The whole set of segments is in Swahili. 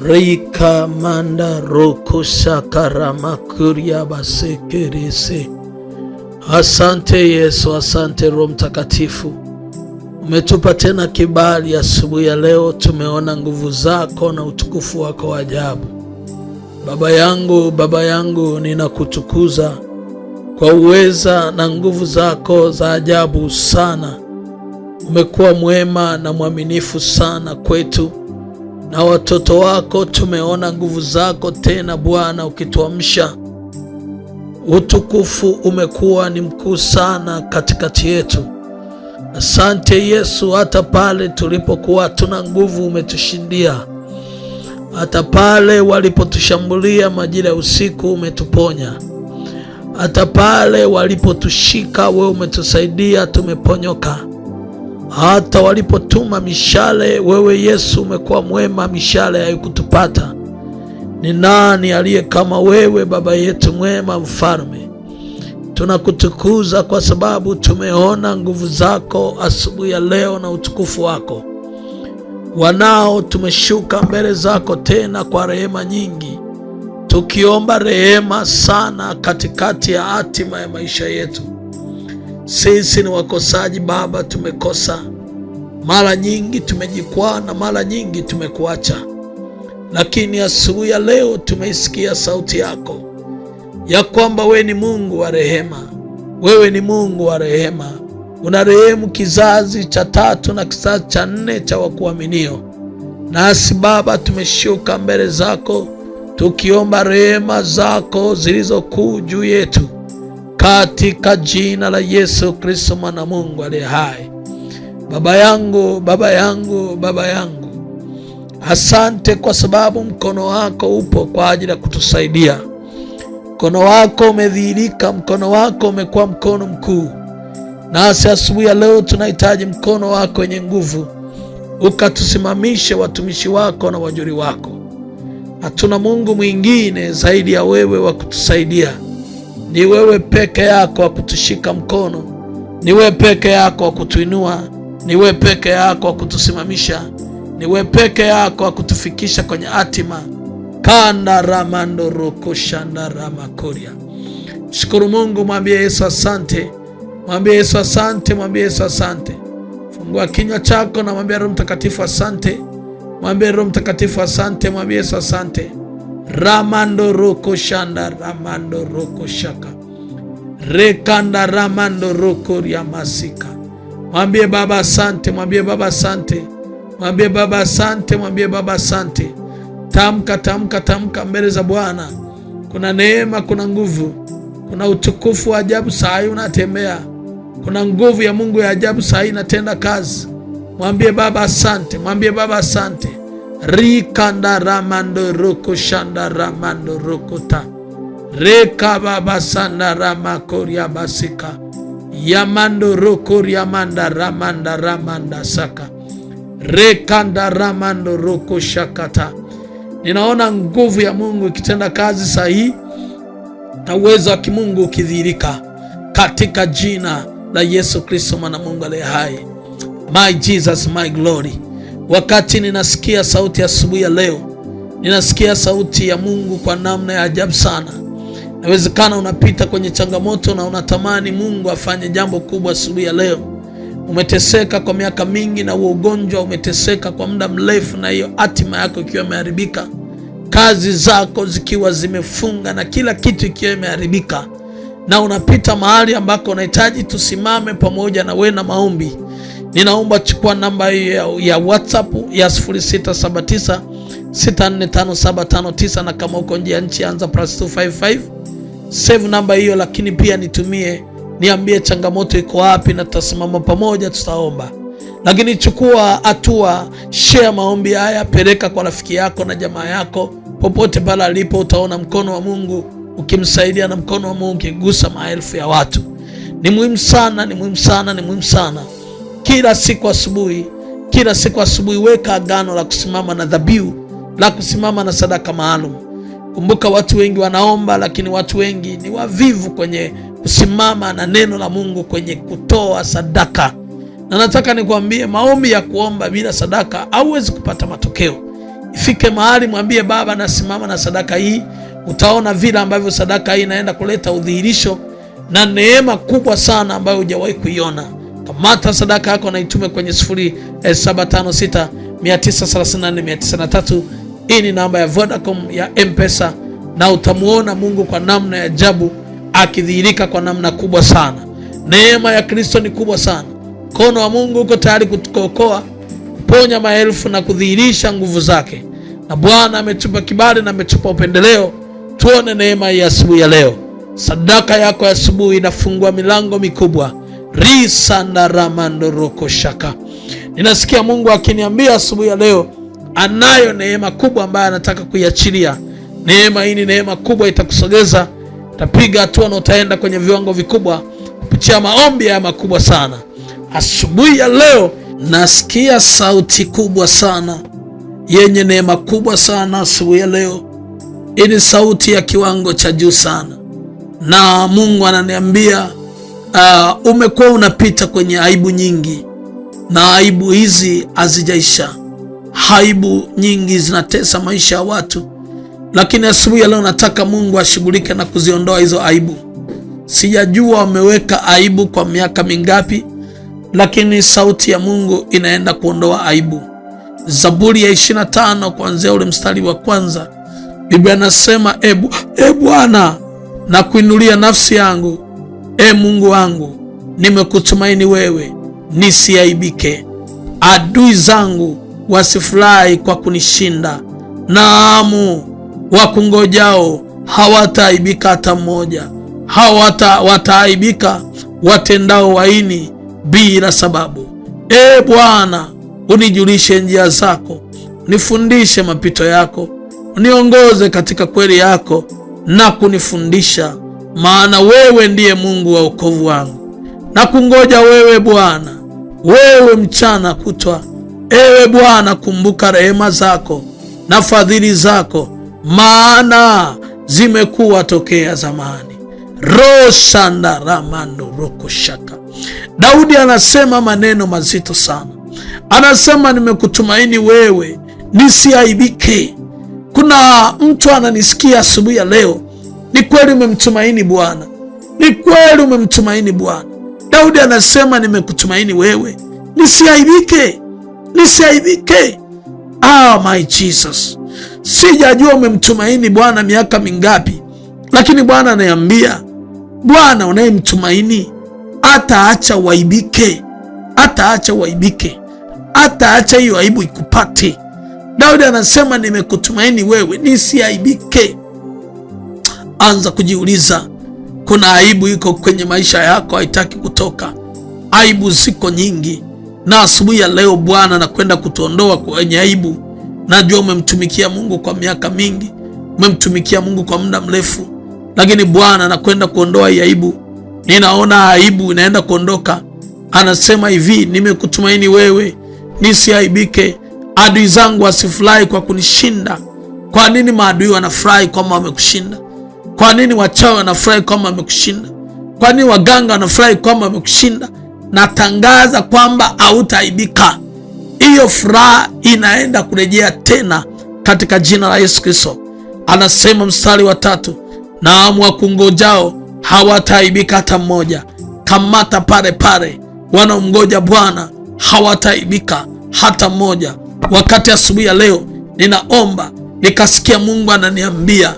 Rika manda roko shakarama kuria basekerese. Asante Yesu, asante Roho Mtakatifu. Umetupa tena kibali asubuhi ya leo, tumeona nguvu zako na utukufu wako wa ajabu. Baba yangu ninakutukuza kwa uweza na nguvu zako za ajabu sana. Umekuwa mwema na mwaminifu sana kwetu, na watoto wako tumeona nguvu zako tena Bwana, ukituamsha. Utukufu umekuwa ni mkuu sana katikati yetu. Asante Yesu, hata pale tulipokuwa tuna nguvu umetushindia. Hata pale walipotushambulia majira ya usiku umetuponya. Hata pale walipotushika wewe umetusaidia, tumeponyoka. Hata walipotuma mishale, wewe Yesu umekuwa mwema, mishale haikutupata. Ni nani aliye kama wewe, Baba yetu mwema, mfalme? Tunakutukuza kwa sababu tumeona nguvu zako asubuhi ya leo na utukufu wako. Wanao tumeshuka mbele zako tena kwa rehema nyingi, tukiomba rehema sana katikati ya hatima ya maisha yetu. Sisi ni wakosaji Baba, tumekosa mara nyingi, tumejikwaa na mara nyingi tumekuacha, lakini asubuhi ya leo tumeisikia sauti yako ya kwamba wewe ni Mungu wa rehema. Wewe ni Mungu wa rehema, unarehemu kizazi cha 3 na kizazi cha 4 cha wakuaminio. Nasi Baba tumeshuka mbele zako tukiomba rehema zako zilizokuu juu yetu, katika jina la Yesu Kristo mwana Mungu aliye hai. Baba yangu, asante kwa sababu mkono wako upo kwa ajili ya kutusaidia. Mkono wako umedhihirika, mkono wako umekuwa mkono mkuu. Nasi asubuhi ya leo tunahitaji mkono wako wenye nguvu, ukatusimamishe watumishi wako na wajuri wako. Hatuna Mungu mwingine zaidi ya wewe wa kutusaidia. Ni wewe peke yako wa kutushika mkono, ni wewe peke yako wa kutuinua, ni wewe peke yako wa kutusimamisha, ni wewe peke yako wa kutufikisha kwenye hatima. Kanda ramando roko shanda ramakoria. Shukuru Mungu, mwambie Yesu asante. Mwambie Yesu asante, mwambie Yesu asante. Fungua kinywa chako na mwambie Roho Mtakatifu asante. Mwambie Roho Mtakatifu asante, mwambie Yesu asante. Ramando roko shanda ramando roko shaka. Rekanda ramando roko riamasika. Mwambie Baba asante, mwambie Baba asante. Mwambie Baba asante, mwambie Baba asante. Tamka mbele za Bwana. Kuna neema, kuna nguvu, kuna utukufu wa ajabu saa hii unatembea. Kuna nguvu ya Mungu ya ajabu saa hii inatenda kazi. Mwambie Baba asante, mwambie Baba asante. Rikanda ramando roko shanda ramando rokota. Reka Baba sanda ramakoria basika. Yamando rokoria manda ramanda saka. Rekanda ramando roko shakata. Ninaona nguvu ya Mungu ikitenda kazi saa hii na uwezo wa kimungu ukidhihirika katika jina la Yesu Kristo mwana Mungu aliye hai. My Jesus, my glory. Wakati ninasikia sauti ya asubuhi ya leo, ninasikia sauti ya Mungu kwa namna ya ajabu sana. Inawezekana unapita kwenye changamoto na unatamani Mungu afanye jambo kubwa asubuhi ya leo. Umeteseka kwa miaka mingi na ugonjwa, umeteseka kwa muda mrefu na hiyo hatima yako ikiwa imeharibika, kazi zako zikiwa zimefunga na kila kitu ikiwa imeharibika, na unapita mahali ambako unahitaji tusimame pamoja na wewe na maombi. Ninaomba chukua namba ya WhatsApp ya 0679 645759, na kama uko nje ya nchi anza +255. Save namba hiyo, lakini pia nitumie, niambie changamoto iko wapi na tutasimama pamoja, tutaomba. Lakini chukua hatua, share maombi haya, peleka kwa rafiki yako na jamaa yako popote pale alipo. Utaona mkono wa Mungu ukimsaidia na mkono wa Mungu ukigusa maelfu ya watu. Ni muhimu sana, ni muhimu sana, ni muhimu sana. Kila siku asubuhi weka agano la kusimama na dhabihu, la kusimama na sadaka maalum. Kumbuka watu wengi wanaomba, lakini watu wengi ni wavivu kwenye kusimama na neno la Mungu, kwenye kutoa sadaka. Na nataka nikwambie, maombi ya kuomba bila sadaka hauwezi kupata matokeo. Ifike mahali mwambie Baba, nasimama na sadaka hii. Utaona vile ambavyo sadaka hii inaenda kuleta udhihirisho na neema kubwa sana ambayo hujawahi kuiona. Kamata sadaka yako na itume kwenye 0756 934 903. Hii ni namba ya Vodacom ya M-Pesa, na utamuona Mungu kwa namna ya ajabu akidhihirika kwa namna kubwa sana. Neema ya Kristo ni kubwa sana. Mkono wa Mungu uko tayari kutuokoa, kuponya maelfu na kudhihirisha nguvu zake. Na Bwana ametupa kibali na ametupa upendeleo. Tuone neema ya asubuhi ya leo. Sadaka yako ya asubuhi inafungua milango mikubwa. Risanda ramando roko shaka. Ninasikia Mungu akiniambia asubuhi ya leo anayo neema kubwa ambayo anataka kuiachilia. Neema hii ni neema kubwa, itakusogeza, utapiga hatua na utaenda kwenye viwango vikubwa kupitia maombi ya makubwa sana. Asubuhi ya leo nasikia sauti kubwa sana yenye neema kubwa sana. Asubuhi ya leo hii ni sauti ya kiwango cha juu sana, na Mungu ananiambia umekuwa unapita kwenye aibu nyingi, na aibu hizi hazijaisha. Aibu nyingi zinatesa maisha ya watu, lakini asubuhi ya leo nataka Mungu ashughulike na kuziondoa hizo aibu. Sijajua wameweka aibu kwa miaka mingapi, lakini sauti ya Mungu inaenda kuondoa aibu. Zaburi ya 25 kuanzia ule mstari wa kwanza, Biblia inasema Bwana, na kuinulia nafsi yangu, Mungu wangu, nimekutumaini wewe, nisiaibike. Adui zangu wasifurahi kwa kunishinda, naamu wakungojao hawataaibika hata mmoja. Wataaibika watendao waini bila sababu. Bwana, unijulishe njia zako, nifundishe mapito yako, uniongoze katika kweli yako na kunifundisha, maana wewe ndiye Mungu wa wokovu wangu. Na kungoja wewe Bwana, wewe mchana kutwa. Ewe Bwana, kumbuka rehema zako na fadhili zako, maana zimekuwa tokea zamani. Roshanda ramando roko shaka. Daudi anasema maneno mazito sana. Anasema nimekutumaini wewe, nisiaibike. Kuna mtu ananisikia asubuhi ya leo, ni kweli umemtumaini Bwana, ni kweli umemtumaini Bwana. Daudi anasema nimekutumaini wewe, nisiaibike, nisiaibike. My Jesus, sijajua umemtumaini Bwana miaka mingapi, lakini Bwana ananiambia, Bwana unayemtumaini ataacha waibike, ataacha waibike, ataacha hiyo aibu ikupate. Daudi anasema nimekutumaini wewe, nisiaibike. Anza kujiuliza, kuna aibu iko kwenye maisha yako haitaki kutoka. Aibu ziko nyingi, na asubuhi ya leo Bwana anakwenda kutuondoa kwenye aibu. Najua umemtumikia Mungu kwa miaka mingi, umemtumikia Mungu kwa muda mrefu, lakini Bwana anakwenda kuondoa hii aibu. Ninaona aibu inaenda kuondoka. Anasema hivi, nimekutumaini wewe, nisiaibike. Adui zangu wasifurahi kwa kunishinda. Kwa nini maadui wanafurahi kama wamekushinda? Kwa nini wachawi wanafurahi kama wamekushinda? Kwa nini waganga wanafurahi kama wamekushinda? Natangaza kwamba hautaaibika. Hiyo furaha inaenda kurejea tena katika jina la Yesu Kristo. Anasema mstari wa 3, naamu wakungojao hawataaibika hata mmoja. Kamata pale pale, wanaomgoja Bwana hawataaibika hata mmoja. Wakati asubuhi ya leo ninaomba, nikasikia Mungu ananiambia,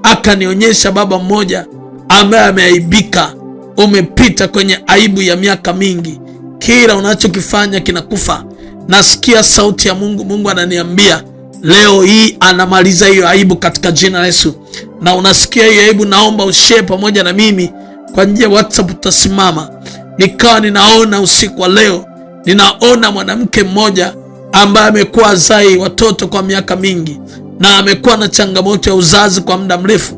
akanionyesha baba mmoja ambaye ameaibika. Umepita kwenye aibu ya miaka mingi, kila unachokifanya kinakufa. Nasikia sauti ya Mungu. Mungu ananiambia leo hii anamaliza hiyo aibu katika jina la Yesu. Na unasikia hiyo aibu, naomba ushare pamoja na mimi kwa njia ya WhatsApp. Utasimama. Nikawa ninaona usiku wa leo, ninaona mwanamke mmoja ambaye amekuwa zai watoto kwa miaka mingi na amekuwa na changamoto ya uzazi kwa muda mrefu,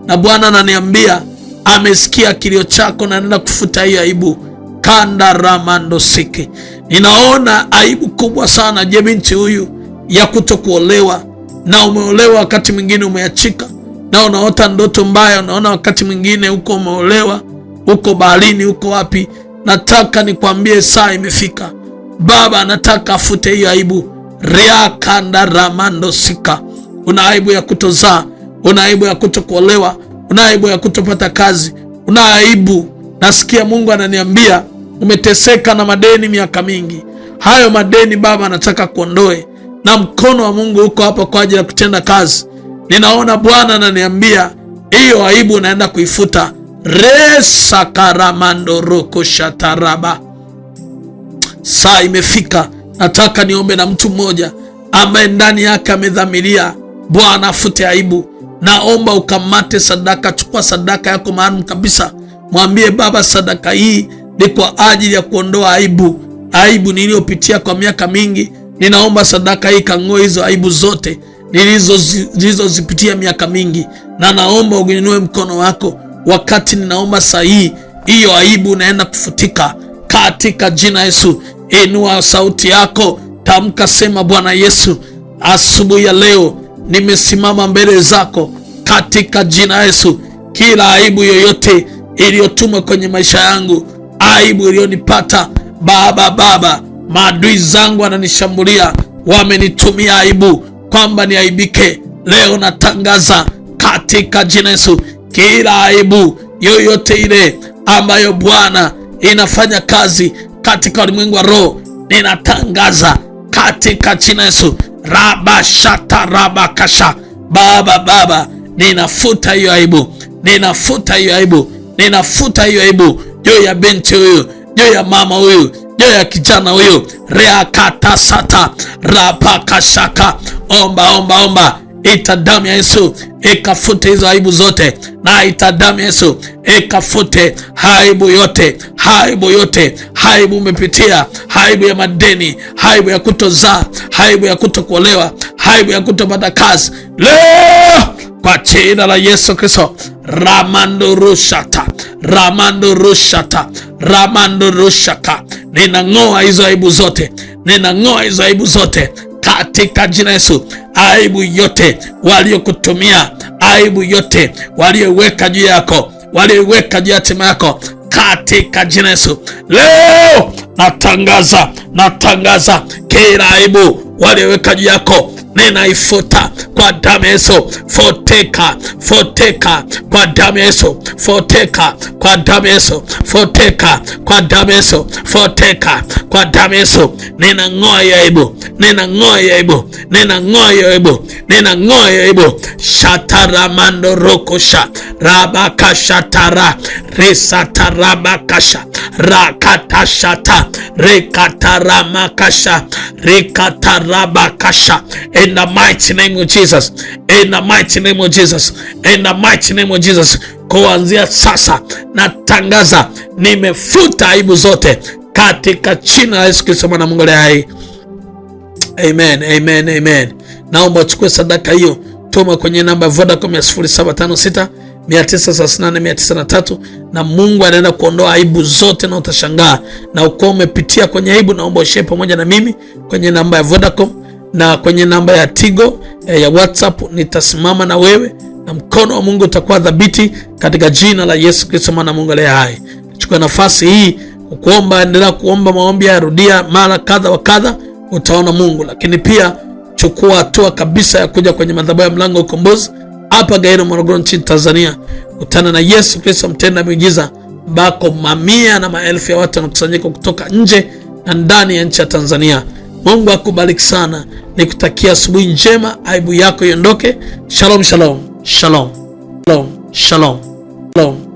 na Bwana ananiambia amesikia kilio chako na anaenda kufuta hiyo aibu. Kanda ramando siki. Ninaona aibu kubwa sana. Je, binti huyu ya kutokuolewa, na umeolewa wakati mwingine umeachika, na unaota ndoto mbaya, unaona wakati mwingine huko umeolewa, huko baharini, huko wapi. Nataka nikwambie saa imefika. Baba anataka afute hiyo aibu. ria kanda ramando sika. Una aibu ya kutozaa, una aibu ya kutokuolewa, una aibu ya kutopata kazi, una aibu. Nasikia Mungu ananiambia umeteseka na madeni miaka mingi. Hayo madeni Baba anataka kuondoe, na mkono wa Mungu uko hapa kwa ajili ya kutenda kazi. Ninaona Bwana ananiambia hiyo aibu unaenda kuifuta. Resa karamando roko shataraba. Saa imefika. Nataka niombe na mtu mmoja ambaye ndani yake amedhamiria Bwana afute aibu. Naomba ukamate sadaka, chukua sadaka yako maalum kabisa. Mwambie Baba, sadaka hii ni kwa ajili ya kuondoa aibu. Aibu niliyopitia kwa miaka mingi. Ninaomba sadaka hii kang'oe hizo aibu zote nilizozipitia miaka mingi. Na naomba uinue mkono wako wakati ninaomba sahihi. Hiyo aibu naenda kufutika katika jina Yesu. Inua sauti yako, tamka, sema, Bwana Yesu, asubuhi ya leo nimesimama mbele zako katika jina Yesu. Kila aibu yoyote iliyotumwa kwenye maisha yangu, aibu iliyonipata Baba, maadui zangu wananishambulia, wamenitumia aibu kwamba niaibike. Leo natangaza katika jina Yesu, kila aibu yoyote ile ambayo Bwana inafanya kazi katika ulimwengu wa roho, ninatangaza katika jina Yesu. Rabashata rabakasha. Baba, ninafuta hiyo aibu, ninafuta hiyo aibu, ninafuta hiyo aibu juu ya binti huyu, juu ya mama huyu, juu ya kijana huyu. Reakatasata rabakashaka. Omba. Ita damu ya Yesu ikafute hizo aibu zote, na ita damu ya Yesu ikafute aibu yote, aibu umepitia, aibu ya madeni, aibu ya kutozaa, aibu ya kutokuolewa, aibu ya kutopata kazi. Leo kwa jina la Yesu Kristo, ramando rushaka, ninang'oa hizo aibu zote, katika jina Yesu. Aibu yote waliokutumia, aibu yote walioweka juu yako, walioweka juu ya hatima yako, katika jina Yesu. Leo natangaza kila aibu walioweka juu yako, ninaifuta kwa damu ya Yesu. Foteka kwa damu ya Yesu. Foteka kwa damu ya Yesu. Foteka kwa damu ya Yesu. Foteka kwa damu ya Yesu. Ninang'oa aibu, ninang'oa aibu. Shataramando rokosha rabakashatara resatarabakasha rakatashata rekataramakasha rekatarabakasha. In the mighty name of Jesus, in the mighty name of Jesus, in the mighty name of Jesus. Kuanzia sasa natangaza nimefuta aibu zote katika jina la Yesu Kristo mwana wa Mungu aliye hai. Amen. Naomba uchukue sadaka hiyo, tuma kwenye namba ya Vodacom ya 0756 938 na Mungu anaenda kuondoa aibu zote, na utashangaa. Na uko umepitia kwenye aibu, naomba ushare pamoja na mimi kwenye namba ya Vodacom na kwenye namba ya Tigo ya WhatsApp. Nitasimama na wewe na mkono wa Mungu utakuwa dhabiti katika jina la Yesu Kristo mwana wa Mungu aliye hai. Chukua nafasi hii kuomba, endelea kuomba maombi ya rudia mara kadha wa kadha, utaona Mungu. Lakini pia chukua hatua kabisa ya kuja kwenye madhabahu ya Mlango wa Ukombozi hapa Gairo, Morogoro nchini Tanzania. Kutana na Yesu Kristo mtenda miujiza, ambako mamia na maelfu ya watu wanakusanyika kutoka nje na ndani ya nchi ya Tanzania. Mungu akubariki sana. Nikutakia asubuhi njema, aibu yako iondoke. Shalom.